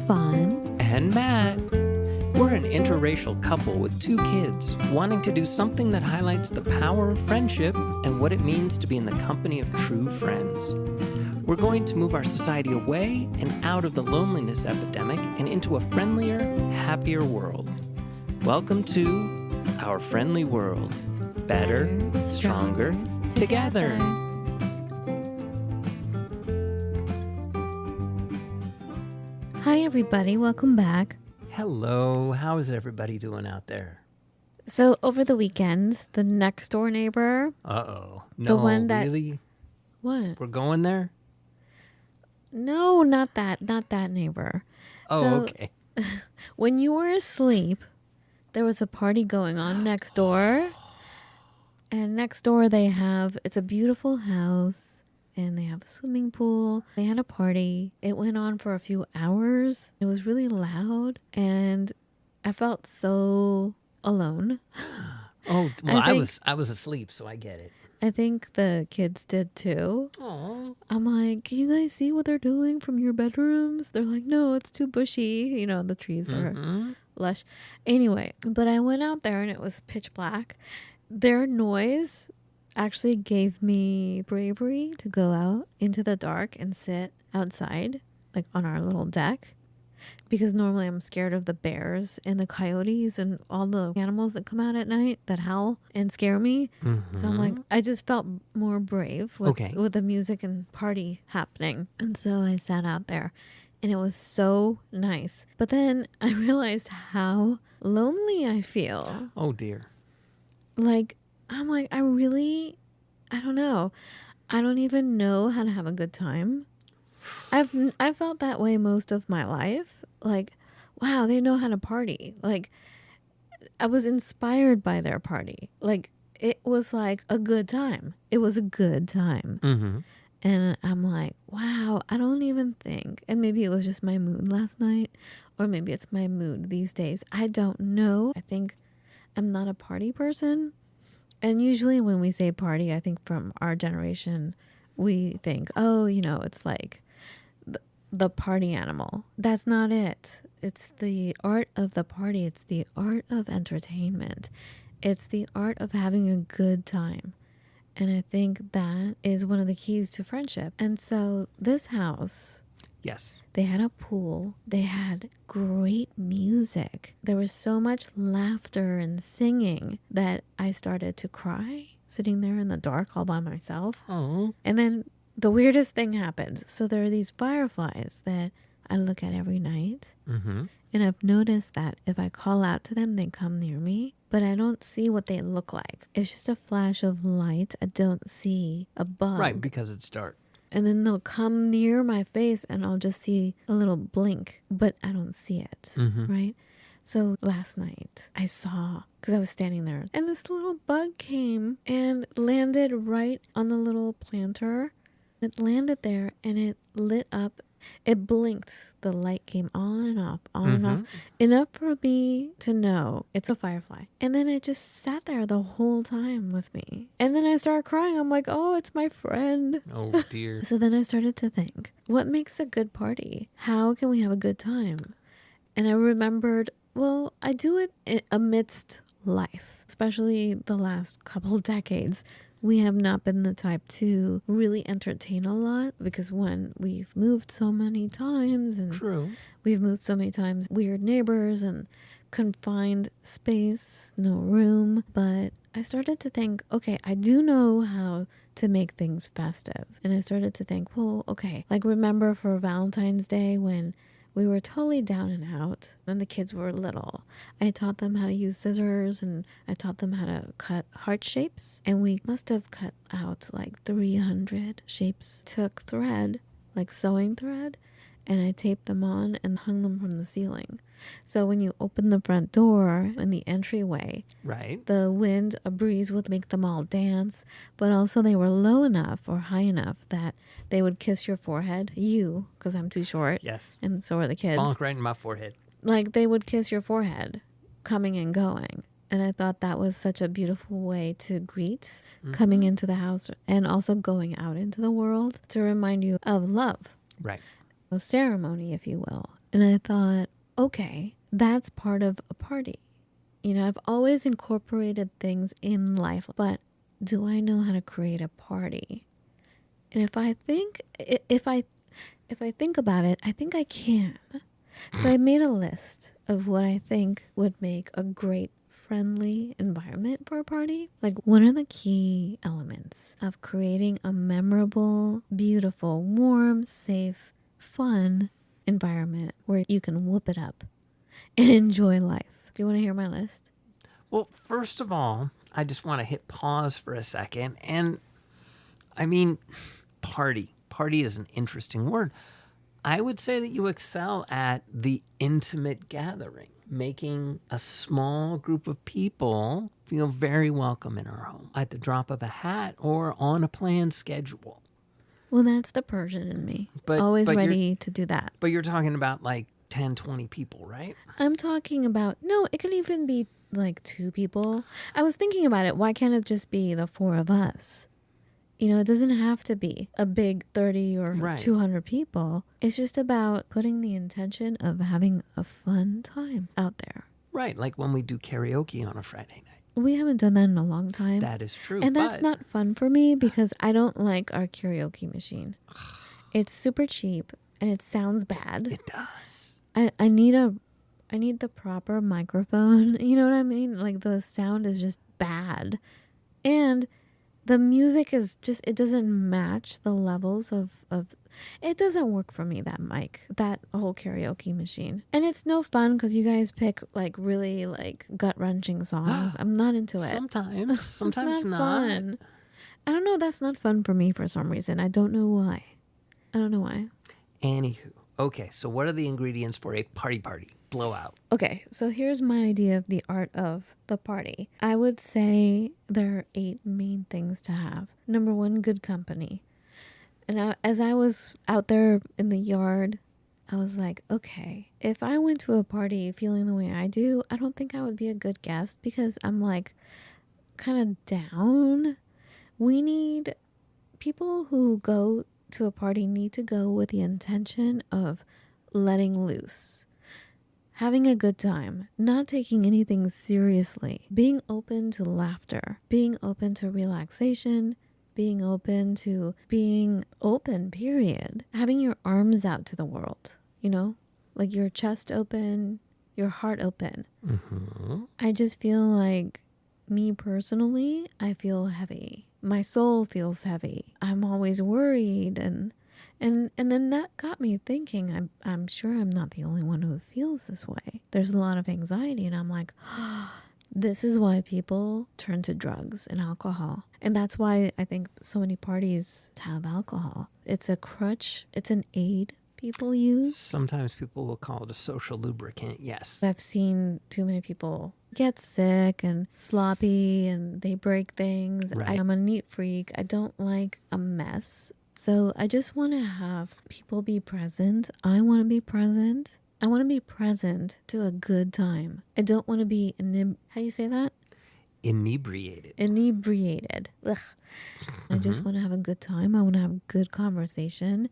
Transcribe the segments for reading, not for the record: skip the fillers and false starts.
Fawn and Matt. We're an interracial couple with 2 kids wanting to do something that highlights the power of friendship and what it means to be in the company of true friends. We're going to move our society away and out of the loneliness epidemic and into a friendlier, happier world. Welcome to our friendly world. Better, stronger, together. Hi, everybody. Welcome back. Hello. How is everybody doing out there? So over the weekend, the next door neighbor. Uh-oh. The No, one that- really? What? We're going there? No, not that neighbor. Oh, So- okay. When you were asleep, there was a party going on next door. And next door it's a beautiful house. And they have a swimming pool. They had a party. It went on for a few hours. It was really loud. And I felt so alone. Oh, well, I think- I was asleep, so I get it. I think the kids did too. Oh. I'm like, can you guys see what they're doing from your bedrooms? They're like, no, it's too bushy. You know, the trees are lush. Anyway, but I went out there and it was pitch black. Their noise actually gave me bravery to go out into the dark and sit outside, like on our little deck. Because normally I'm scared of the bears and the coyotes and all the animals that come out at night that howl and scare me. So I'm like, I just felt more brave with the music and party happening. And so I sat out there and it was so nice. But then I realized how lonely I feel. Oh, dear. Like, I'm like, I don't know. I don't even know how to have a good time. I've felt that way most of my life. Like, wow, they know how to party. Like, I was inspired by their party. Like, it was like a good time. It was a good time. Mm-hmm. And I'm like, wow, I don't even think. And maybe it was just my mood last night. Or maybe it's my mood these days. I don't know. I think I'm not a party person. And usually when we say party, I think from our generation, we think, oh, you know, it's like the party animal. That's not it. It's the art of the party. It's the art of entertainment. It's the art of having a good time. And I think that is one of the keys to friendship. And so this house, Yes. they had a pool. They had great music. There was so much laughter and singing that I started to cry sitting there in the dark all by myself. Oh. And then the weirdest thing happened. So there are these fireflies that I look at every night. Mm-hmm. And I've noticed that if I call out to them, they come near me. But I don't see what they look like. It's just a flash of light. I don't see a bug. Right, because it's dark. And then they'll come near my face and I'll just see a little blink. But I don't see it. Mm-hmm. Right? So last night I saw, because I was standing there, and this little bug came and landed right on the little planter. It landed there and it lit up. It blinked. The light came on and off, and off. Enough for me to know it's a firefly. And then it just sat there the whole time with me. And then I started crying. I'm like, oh, it's my friend. Oh, dear. So then I started to think, what makes a good party? How can we have a good time? And I remembered, well, I do it amidst life, especially the last couple decades. We have not been the type to really entertain a lot because one, we've moved so many times and True. we've moved so many times, weird neighbors and confined space, no room. But I started to think, okay, I do know how to make things festive. And I started to think, well, okay, like remember for Valentine's Day when we were totally down and out when the kids were little. I taught them how to use scissors and I taught them how to cut heart shapes. And we must have cut out like 300 shapes. Took thread, like sewing thread, and I taped them on and hung them from the ceiling. So when you open the front door in the entryway, Right. the wind, a breeze would make them all dance, but also they were low enough or high enough that they would kiss your forehead. You, because I'm too short. Yes. And so are the kids. Bonk right in my forehead. Like they would kiss your forehead coming and going. And I thought that was such a beautiful way to greet coming into the house and also going out into the world to remind you of love. Right. A ceremony, if you will. And I thought, okay, that's part of a party. You know, I've always incorporated things in life, but do I know how to create a party? And if I think about it, I think I can. So I made a list of what I think would make a great friendly environment for a party. Like, what are the key elements of creating a memorable, beautiful, warm, safe, fun environment where you can whoop it up and enjoy life? Do you want to hear my list? Well, first of all, I just want to hit pause for a second. And I mean, party. Party is an interesting word. I would say that you excel at the intimate gathering, making a small group of people feel very welcome in our home at the drop of a hat or on a planned schedule. Well, that's the Persian in me. But Always ready to do that. But you're talking about like 10, 20 people, right? I'm talking about, no, it could even be like 2 people. I was thinking about it. Why can't it just be the 4 of us? You know, it doesn't have to be a big 30 or Right. 200 people. It's just about putting the intention of having a fun time out there. Right, like when we do karaoke on a Friday night. We haven't done that in a long time. That is true. And that's not fun for me because I don't like our karaoke machine. It's super cheap and it sounds bad. It does. I need the proper microphone. You know what I mean? Like, the sound is just bad. And the music is just, it doesn't match the levels of it doesn't work for me, that mic, that whole karaoke machine. And it's no fun because you guys pick like really like gut-wrenching songs. I'm not into it. Sometimes not. Fun. I don't know, that's not fun for me for some reason. I don't know why. Anywho, okay, so what are the ingredients for a party? Blowout. Okay, so here's my idea of the art of the party. I would say there are 8 main things to have. Number 1, good company. And as I was out there in the yard, I was like, okay, if I went to a party feeling the way I do, I don't think I would be a good guest because I'm like kind of down. We need people who go to a party need to go with the intention of letting loose. Having a good time, not taking anything seriously, being open to laughter, being open to relaxation, being open to being open, period. Having your arms out to the world, you know, like your chest open, your heart open. Mm-hmm. I just feel like, me personally, I feel heavy. My soul feels heavy. I'm always worried and then that got me thinking, I'm sure I'm not the only one who feels this way. There's a lot of anxiety and I'm like, this is why people turn to drugs and alcohol. And that's why I think so many parties have alcohol. It's a crutch. It's an aid people use. Sometimes people will call it a social lubricant, yes. I've seen too many people get sick and sloppy and they break things. Right. I'm a neat freak. I don't like a mess. So I just want to have people be present. I want to be present. I want to be present to a good time. I don't want to be, how do you say that? Inebriated. Ugh. I just want to have a good time. I want to have a good conversation.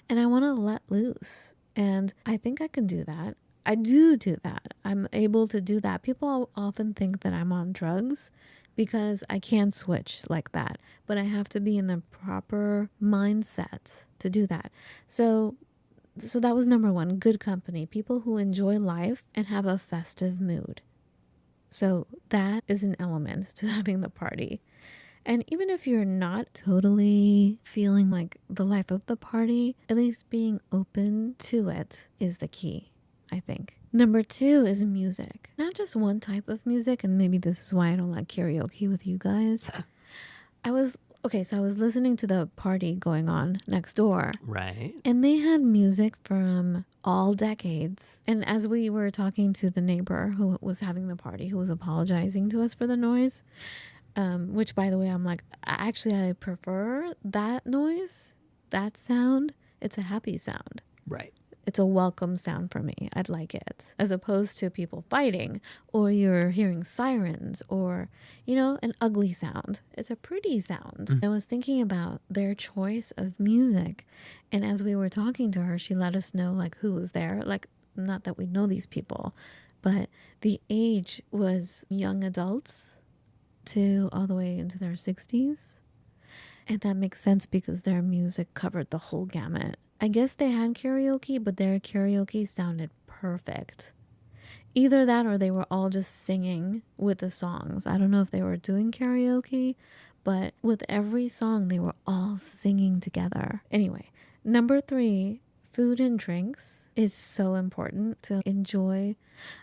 And I want to let loose. And I think I can do that. I do that. I'm able to do that. People often think that I'm on drugs because I can't switch like that. But I have to be in the proper mindset to do that. So that was number 1, good company. People who enjoy life and have a festive mood. So that is an element to having the party. And even if you're not totally feeling like the life of the party, at least being open to it is the key, I think. Number 2 is music. Not just one type of music, and maybe this is why I don't like karaoke with you guys. I was listening to the party going on next door. Right. And they had music from all decades. And as we were talking to the neighbor who was having the party, who was apologizing to us for the noise, which, by the way, I'm like, actually, I prefer that noise, that sound. It's a happy sound. Right. It's a welcome sound for me. I'd like it. As opposed to people fighting or you're hearing sirens or, you know, an ugly sound. It's a pretty sound. I was thinking about their choice of music. And as we were talking to her, she let us know like who was there. Like not that we know these people, but the age was young adults to all the way into their 60s. And that makes sense because their music covered the whole gamut. I guess they had karaoke, but their karaoke sounded perfect. Either that or they were all just singing with the songs. I don't know if they were doing karaoke, but with every song, they were all singing together. Anyway, number 3, food and drinks is so important to enjoy.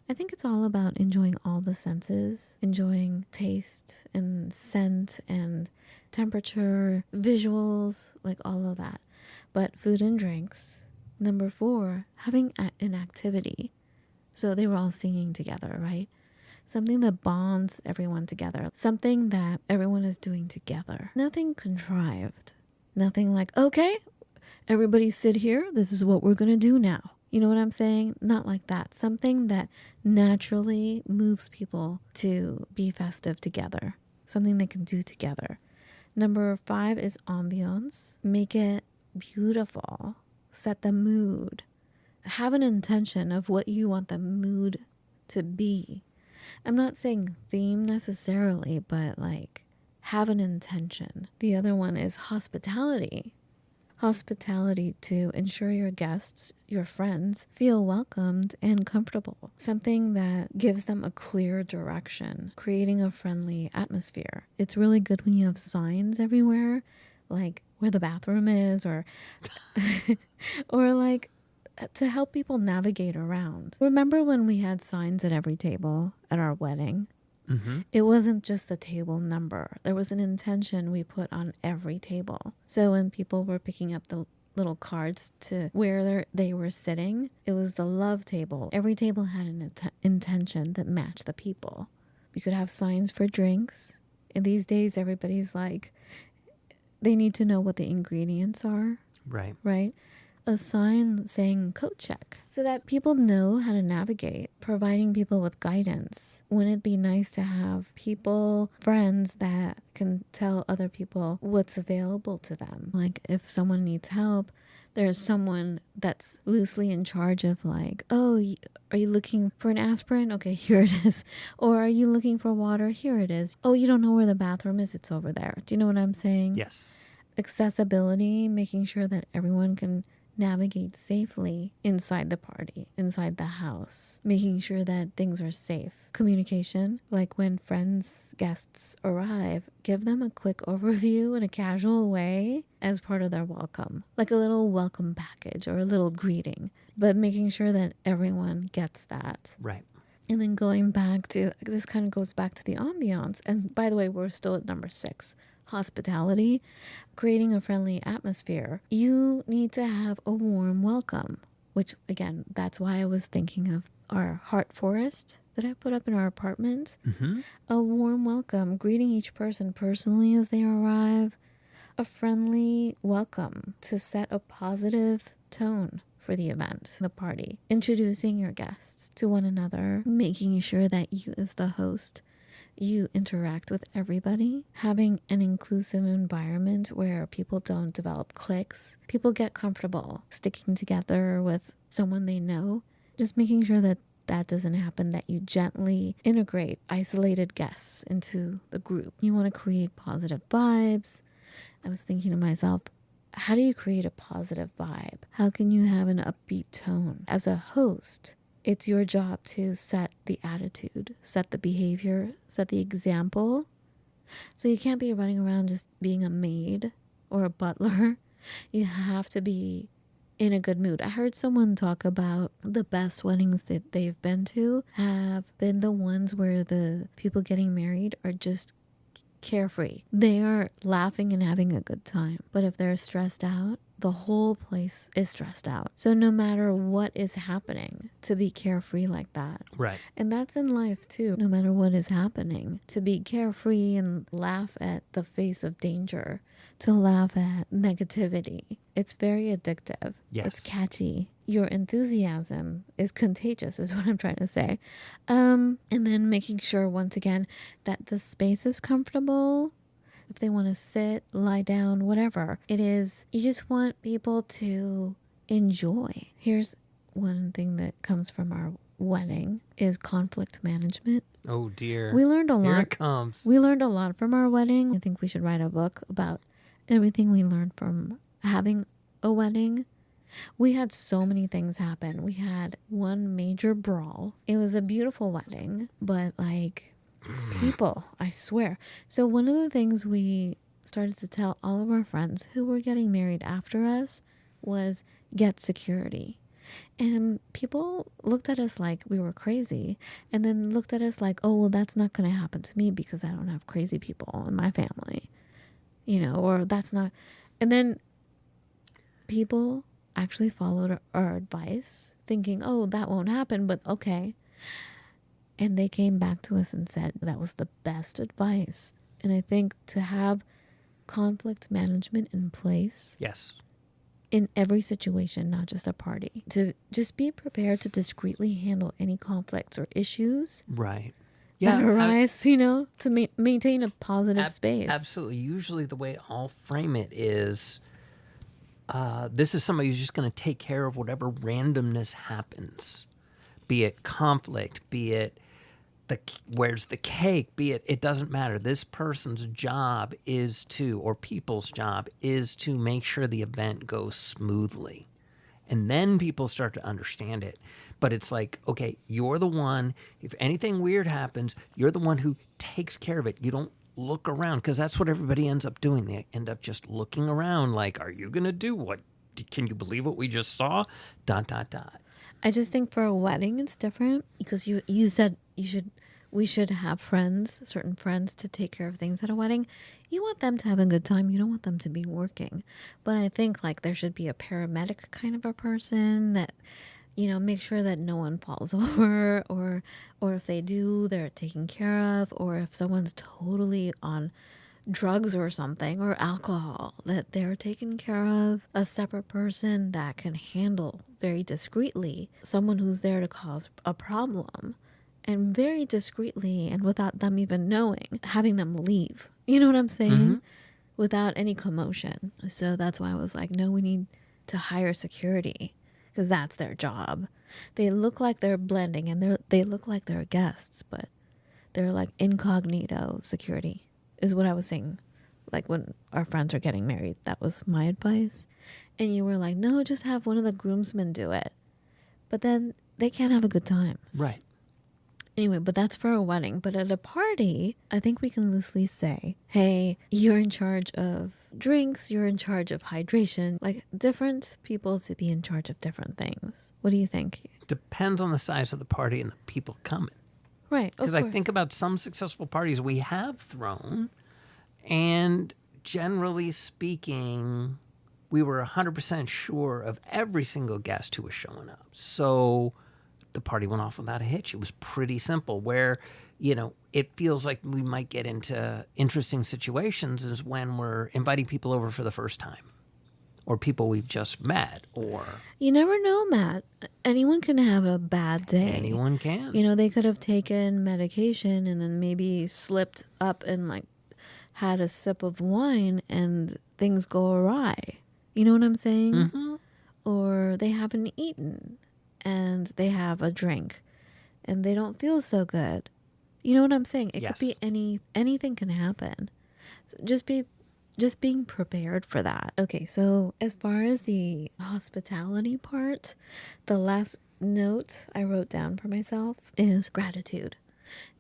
I think it's all about enjoying all the senses, enjoying taste and scent and temperature, visuals, like all of that. But food and drinks. Number 4, having an activity. So they were all singing together, right? Something that bonds everyone together. Something that everyone is doing together. Nothing contrived. Nothing like, okay, everybody sit here. This is what we're going to do now. You know what I'm saying? Not like that. Something that naturally moves people to be festive together. Something they can do together. Number 5 is ambiance. Make it beautiful. Set the mood. Have an intention of what you want the mood to be. I'm not saying theme necessarily, but like have an intention. The other one is hospitality. Hospitality to ensure your guests, your friends, feel welcomed and comfortable. Something that gives them a clear direction, creating a friendly atmosphere. It's really good when you have signs everywhere, like where the bathroom is or or like to help people navigate around. Remember when we had signs at every table at our wedding? Mm-hmm. It wasn't just the table number. There was an intention we put on every table. So when people were picking up the little cards to where they were sitting, it was the love table. Every table had an intention that matched the people. You could have signs for drinks. And these days, everybody's like, they need to know what the ingredients are. Right. Right? A sign saying coat check so that people know how to navigate, providing people with guidance. Wouldn't it be nice to have people, friends that can tell other people what's available to them? Like if someone needs help, there's someone that's loosely in charge of like, oh, are you looking for an aspirin? Okay, here it is. Or are you looking for water? Here it is. Oh, you don't know where the bathroom is? It's over there. Do you know what I'm saying? Yes. Accessibility, making sure that everyone can navigate safely inside the party, inside the house, making sure that things are safe. Communication, like when friends, guests arrive, give them a quick overview in a casual way as part of their welcome, like a little welcome package or a little greeting, but making sure that everyone gets that. Right. And then going back to, this kind of goes back to the ambiance. And by the way, we're still at number 6. Hospitality, creating a friendly atmosphere. You need to have a warm welcome, which again, that's why I was thinking of our heart forest that I put up in our apartment. Mm-hmm. A warm welcome, greeting each person personally as they arrive. A friendly welcome to set a positive tone for the event, the party. Introducing your guests to one another, making sure that you as the host, you interact with everybody, having an inclusive environment where people don't develop cliques. People get comfortable sticking together with someone they know. Just making sure that that doesn't happen, that you gently integrate isolated guests into the group. You want to create positive vibes. I was thinking to myself, how do you create a positive vibe? How can you have an upbeat tone? As a host, it's your job to set the attitude, set the behavior, set the example. So you can't be running around just being a maid or a butler. You have to be in a good mood. I heard someone talk about the best weddings that they've been to have been the ones where the people getting married are just carefree. They are laughing and having a good time. But if they're stressed out, the whole place is stressed out. So no matter what is happening, to be carefree like that. Right. And that's in life too. No matter what is happening, to be carefree and laugh at the face of danger, to laugh at negativity. It's very addictive. Yes. It's catchy. Your enthusiasm is contagious is what I'm trying to say. And then making sure once again that the space is comfortable. If they want to sit, lie down, whatever it is, you just want people to enjoy. Here's one thing that comes from our wedding is conflict management. Oh dear. We learned a lot. Here it comes. We learned a lot from our wedding. I think we should write a book about everything we learned from having a wedding. We had so many things happen. We had one major brawl. It was a beautiful wedding, but like people, I swear. So one of the things we started to tell all of our friends who were getting married after us was get security. And people looked at us like we were crazy, and then looked at us like, oh, well, that's not going to happen to me because I don't have crazy people in my family, or that's not. And then people actually followed our advice thinking, oh, that won't happen, but okay. And they came back to us and said that was the best advice. And I think to have conflict management in place. Yes. In every situation, not just a party, to just be prepared to discreetly handle any conflicts or issues right. that arise, to maintain a positive space. Absolutely. Usually the way I'll frame it is this is somebody who's just going to take care of whatever randomness happens, be it conflict, be it where's the cake, be it doesn't matter. This person's job is to, or people's job is to make sure the event goes smoothly. And then people start to understand it. But it's like, okay, you're the one, if anything weird happens, you're the one who takes care of it. You don't look around, because that's what everybody ends up doing. They end up just looking around like, are you going to do what? Can you believe what we just saw? ... I just think for a wedding it's different because you said we should have certain friends to take care of things at a wedding. You want them to have a good time. You don't want them to be working. But I think like there should be a paramedic kind of a person that, make sure that no one falls over, or if they do, they're taken care of, or if someone's totally on drugs or something, or alcohol, that they're taken care of. A separate person that can handle very discreetly someone who's there to cause a problem, and very discreetly and without them even knowing, having them leave. You know what I'm saying? Mm-hmm. Without any commotion. So that's why I was like, no, we need to hire security, because that's their job. They look like they're blending, and they look like they're guests, but they're like incognito security is what I was saying. Like when our friends are getting married, that was my advice. And you were like, no, just have one of the groomsmen do it. But then they can't have a good time. Right. Anyway, but that's for a wedding. But at a party, I think we can loosely say, hey, you're in charge of drinks, you're in charge of hydration, like different people to be in charge of different things. What do you think? Depends on the size of the party and the people coming. Right. Because I think about some successful parties we have thrown, and generally speaking, we were 100% sure of every single guest who was showing up. So the party went off without a hitch. It was pretty simple. Where, it feels like we might get into interesting situations is when we're inviting people over for the first time, or people we've just met, or... You never know, Matt. Anyone can have a bad day. Anyone can. They could have taken medication and then maybe slipped up and like had a sip of wine and things go awry. You know what I'm saying? Mm-hmm. Or they haven't eaten and they have a drink and they don't feel so good. You know what I'm saying? It Yes. could be anything can happen. So just being prepared for that. Okay, so as far as the hospitality part, the last note I wrote down for myself is gratitude.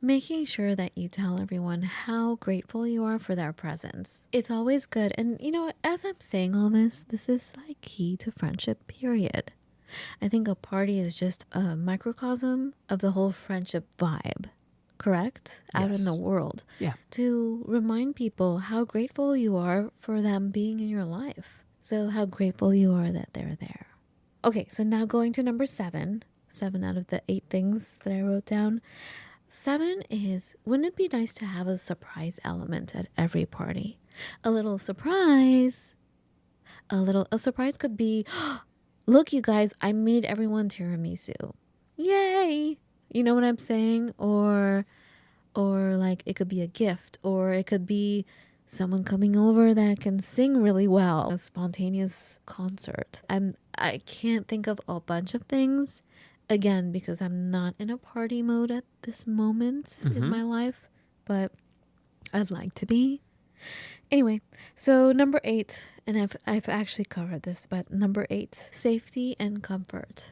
Making sure that you tell everyone how grateful you are for their presence. It's always good. And as I'm saying all this is like key to friendship, period. I think a party is just a microcosm of the whole friendship vibe. Correct? Out Yes. in the world. Yeah. To remind people how grateful you are for them being in your life. So how grateful you are that they're there. Okay, so now going to number 7. 7 out of the 8 things that I wrote down. 7 is, wouldn't it be nice to have a surprise element at every party? A little surprise. A surprise could be, look, you guys, I made everyone tiramisu. Yay! You know what I'm saying? Or like it could be a gift, or it could be someone coming over that can sing really well, a spontaneous concert. I can't think of a bunch of things, again, because I'm not in a party mode at this moment in my life, but I'd like to be. Anyway, so number 8, and I've actually covered this, but number 8, safety and comfort.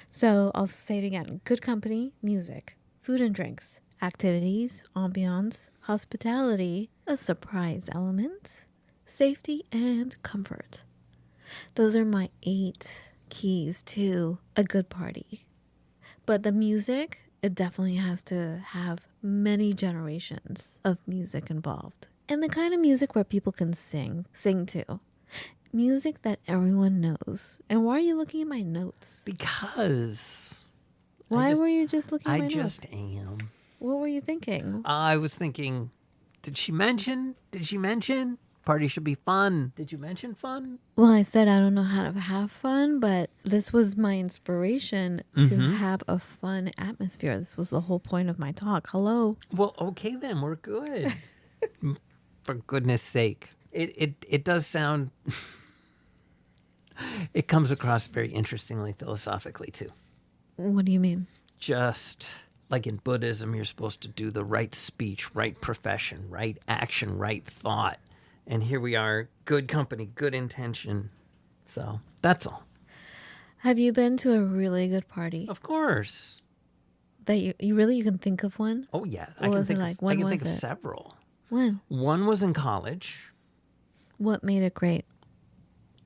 So I'll say it again: good company, music, food and drinks, activities, ambiance, hospitality, a surprise element, safety, and comfort. Those are my 8 keys to a good party. But the music, it definitely has to have many generations of music involved. And the kind of music where people can sing to. Music that everyone knows. And why are you looking at my notes? Because Why were you just looking at my I notes? just am. What were you thinking? I was thinking, did she mention party should be fun? Did you mention fun? Well, I said I don't know how to have fun, but this was my inspiration to have a fun atmosphere. This was the whole point of my talk. Hello. Well, okay then, we're good. For goodness sake. It does sound it comes across very interestingly philosophically too. What do you mean? Just like in Buddhism, you're supposed to do the right speech, right profession, right action, right thought. And here we are, good company, good intention. So that's all. Have you been to a really good party? Of course. That you can think of one? Oh yeah. What was it like? When I can was think of it? several. When? One was in college. What made it great?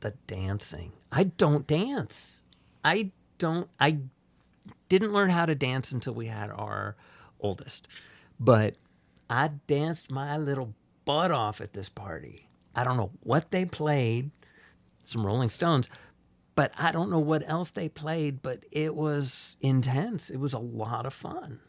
The dancing. I don't dance. I didn't learn how to dance until we had our oldest. But I danced my little butt off at this party. I don't know what they played, some Rolling Stones, but I don't know what else they played, but it was intense. It was a lot of fun.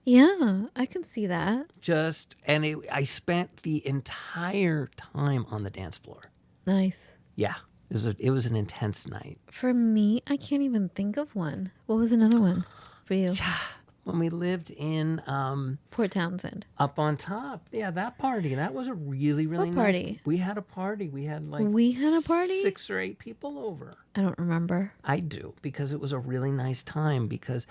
Yeah, I can see that. I spent the entire time on the dance floor. Nice. Yeah, it was an intense night. For me, I can't even think of one. What was another one for you? When we lived in Port Townsend. Up on top. Yeah, that party. That was a really, really What nice party? We had a party. We had like a party? 6 or 8 people over. I don't remember. I do, because it was a really nice time, because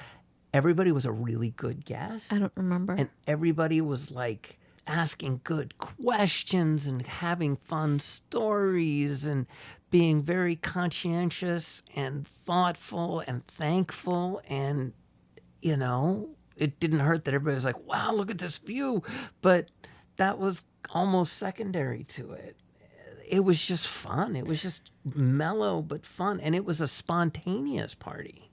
everybody was a really good guest. I don't remember. And everybody was like asking good questions and having fun stories and being very conscientious and thoughtful and thankful. And, you know, it didn't hurt that everybody was like, wow, look at this view. But that was almost secondary to it. It was just fun. It was just mellow but fun. And it was a spontaneous party.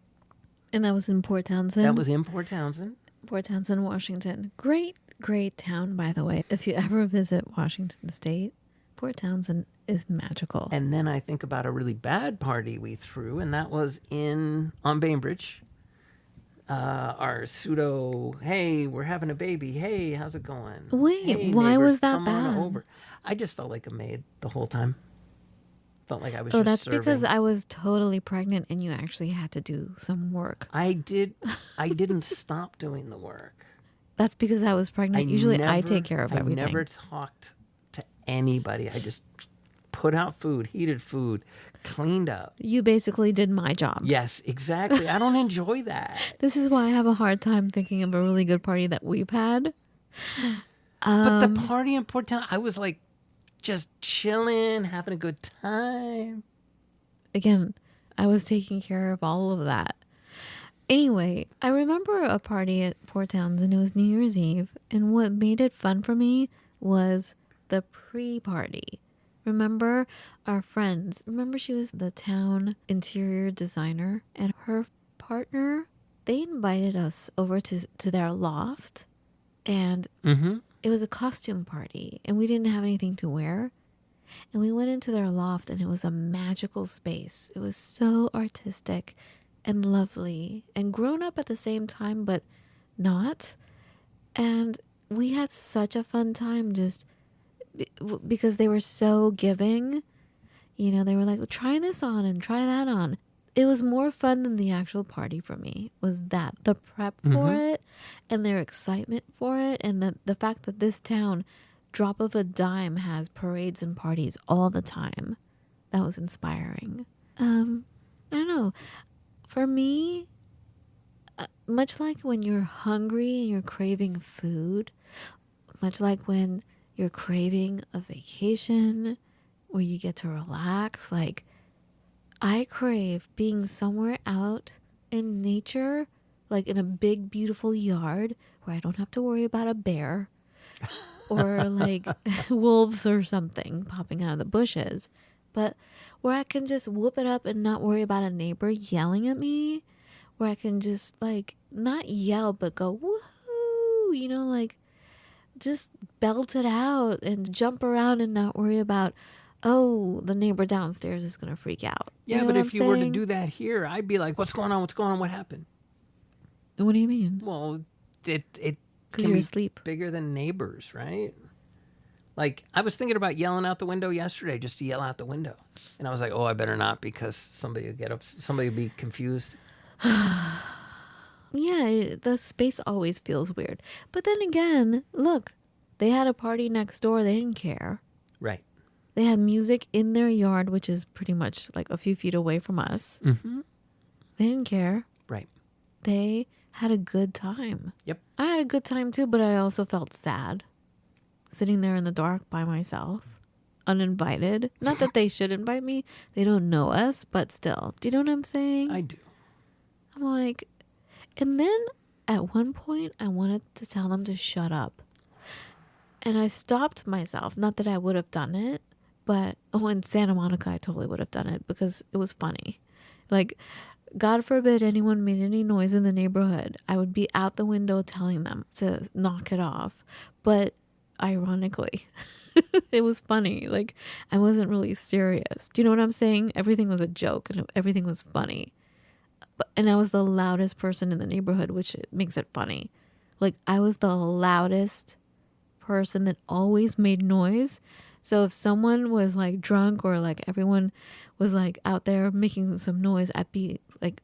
And that was in Port Townsend? That was in Port Townsend. Port Townsend, Washington. Great town, by the way. If you ever visit Washington State, Port Townsend is magical. And then I think about a really bad party we threw, and that was on Bainbridge. Our pseudo, hey, we're having a baby. Hey, how's it going? Wait, hey, why neighbors, was that come on bad? over. I just felt like a maid the whole time. Felt like I was Oh, just that's serving. because I was totally pregnant and you actually had to do some work. I didn't stop doing the work. That's because I was pregnant. Usually I take care of everything. I never talked to anybody. I just put out food, heated food, cleaned up. You basically did my job. Yes, exactly. I don't enjoy that. This is why I have a hard time thinking of a really good party that we've had. But the party in Port Town, I was like just chilling, having a good time. Again, I was taking care of all of that. Anyway, I remember a party at Port Townsend. It was New Year's Eve. And what made it fun for me was the pre-party. Remember our friends? Remember she was the town interior designer, and her partner, they invited us over to their loft, and it was a costume party, and we didn't have anything to wear. And we went into their loft, and it was a magical space. It was so artistic and lovely and grown up at the same time, but not. And we had such a fun time just because they were so giving. You know, they were like, try this on and try that on. It was more fun than the actual party for me, was that the prep for it and their excitement for it, and the fact that this town drop of a dime has parades and parties all the time. That was inspiring. I don't know. For me, much like when you're hungry and you're craving food, much like when you're craving a vacation where you get to relax, like I crave being somewhere out in nature, like in a big, beautiful yard where I don't have to worry about a bear or like wolves or something popping out of the bushes, but where I can just whoop it up and not worry about a neighbor yelling at me, where I can just like not yell, but go, woohoo, like just belt it out and jump around and not worry about, oh, the neighbor downstairs is going to freak out. Yeah, You know but what if I'm you were to saying? do that here, I'd be like, what's going on? What's going on? What happened? What do you mean? Well, it Because can you're be asleep. bigger than neighbors, right? Like, I was thinking about yelling out the window yesterday just to yell out the window. And I was like, oh, I better not because somebody will get up. Somebody will be confused. Yeah, the space always feels weird. But then again, look, they had a party next door. They didn't care. Right. They had music in their yard, which is pretty much like a few feet away from us. Mm-hmm. They didn't care. Right. They had a good time. Yep. I had a good time too, but I also felt sad. Sitting there in the dark by myself, uninvited. Not that they should invite me. They don't know us, but still. Do you know what I'm saying? I do. I'm like, and then at one point I wanted to tell them to shut up. And I stopped myself. Not that I would have done it, but in Santa Monica I totally would have done it because it was funny. Like, God forbid anyone made any noise in the neighborhood, I would be out the window telling them to knock it off. But ironically, it was funny. Like, I wasn't really serious. Do you know what I'm saying? Everything was a joke and everything was funny. And I was the loudest person in the neighborhood, which makes it funny. Like, I was the loudest person that always made noise. So if someone was like drunk or like everyone was like out there making some noise, I'd be like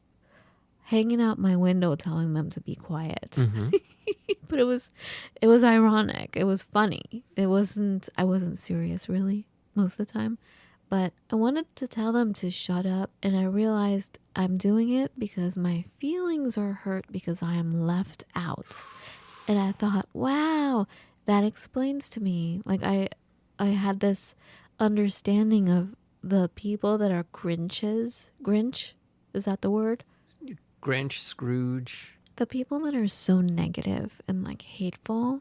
hanging out my window telling them to be quiet. Mm-hmm. But it was ironic. It was funny. I wasn't serious really most of the time. But I wanted to tell them to shut up, and I realized I'm doing it because my feelings are hurt because I am left out. And I thought, wow, that explains to me. Like I had this understanding of the people that are Grinches. Grinch? Is that the word? Grinch, Scrooge. The people that are so negative and like hateful,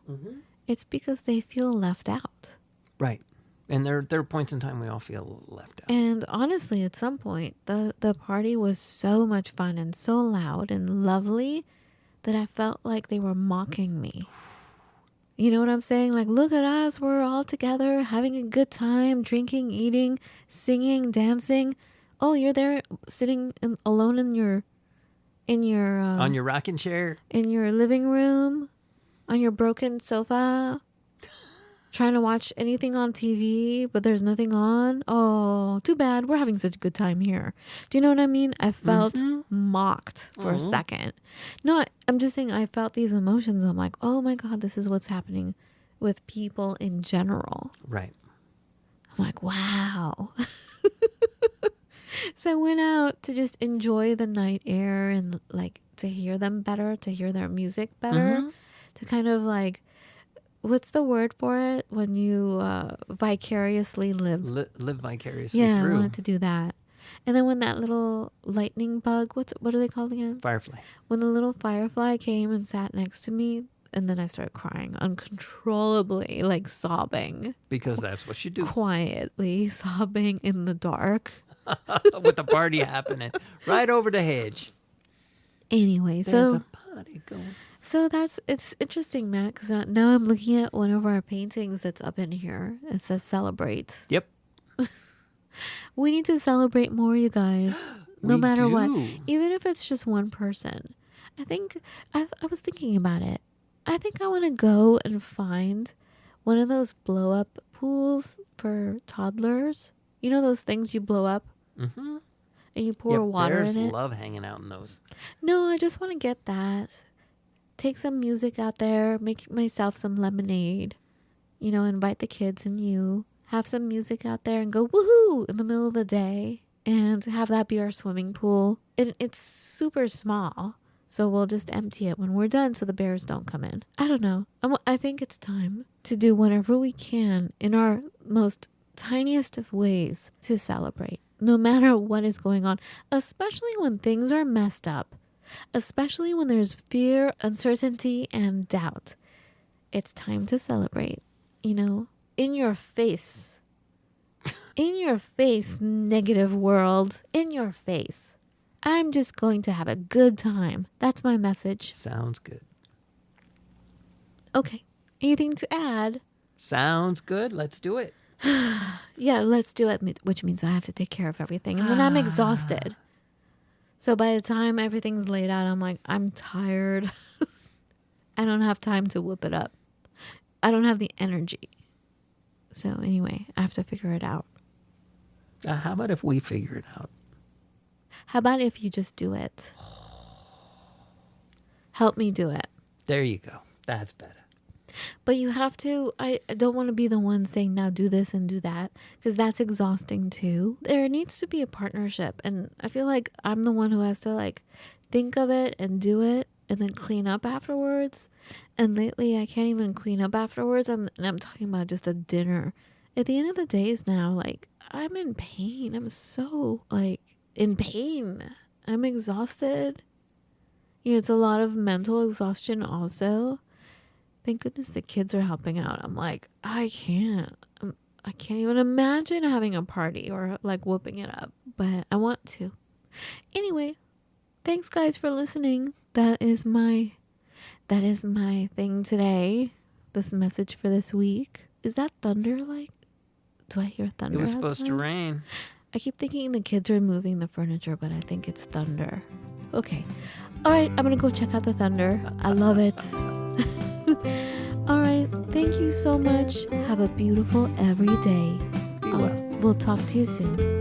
it's because they feel left out. Right. And there are points in time we all feel left out. And honestly, at some point, the party was so much fun and so loud and lovely that I felt like they were mocking me. You know what I'm saying? Like, look at us. We're all together having a good time, drinking, eating, singing, dancing. Oh, you're there sitting alone in your on your rocking chair, in your living room, on your broken sofa, trying to watch anything on TV, but there's nothing on. Oh, too bad. We're having such a good time here. Do you know what I mean? I felt mocked for a second. No, I'm just saying I felt these emotions. I'm like, oh my God, this is what's happening with people in general. right? I'm like, wow. So I went out to just enjoy the night air and like to hear them better, to hear their music better, to kind of like, what's the word for it when you vicariously live? Live vicariously Yeah, through. I wanted to do that. And then when that little lightning bug, what are they called again? Firefly. When the little firefly came and sat next to me, and then I started crying uncontrollably, like sobbing. Because that's what you do. Quietly sobbing in the dark. With the party happening right over the hedge. Anyway, There's so a party going. So it's interesting, Matt, because now I'm looking at one of our paintings that's up in here. It says celebrate. Yep. We need to celebrate more, you guys. No We matter what. do. Even if it's just one person. I think, I was thinking about it. I think I want to go and find one of those blow up pools for toddlers. You know those things you blow up? Mm-hmm. And you pour water bears in it? love hanging out in those. No, I just want to get that. Take some music out there, make myself some lemonade. invite the kids and you have some music out there and go woohoo in the middle of the day and have that be our swimming pool. And it's super small. So we'll just empty it when we're done so the bears don't come in. I don't know. I think it's time to do whatever we can in our most tiniest of ways to celebrate, no matter what is going on, especially when things are messed up, especially when there's fear, uncertainty, and doubt. It's time to celebrate, in your face. In your face, negative world. In your face. I'm just going to have a good time. That's my message. Sounds good. Okay. Anything to add? Sounds good. Let's do it. Yeah, let's do it, which means I have to take care of everything. And then I'm exhausted. So by the time everything's laid out, I'm like, I'm tired. I don't have time to whoop it up. I don't have the energy. So anyway, I have to figure it out. How about if we figure it out? How about if you just do it? Help me do it. There you go. That's better. But you have to, I don't want to be the one saying, now do this and do that, because that's exhausting too. There needs to be a partnership. And I feel like I'm the one who has to think of it and do it and then clean up afterwards. And lately I can't even clean up afterwards. I'm talking about just a dinner. At the end of the days now, I'm in pain. I'm so in pain. I'm exhausted. It's a lot of mental exhaustion also. Thank goodness the kids are helping out. I'm like, I can't even imagine having a party or whooping it up, but I want to. Anyway, thanks guys for listening. That is my thing today. This message for this week. Is that thunder? Do I hear thunder? It was supposed outside? to rain. I keep thinking the kids are moving the furniture, but I think it's thunder. Okay. All right, I'm going to go check out the thunder. I love it. All right. Thank you so much. Have a beautiful every day. Be well. We'll talk to you soon.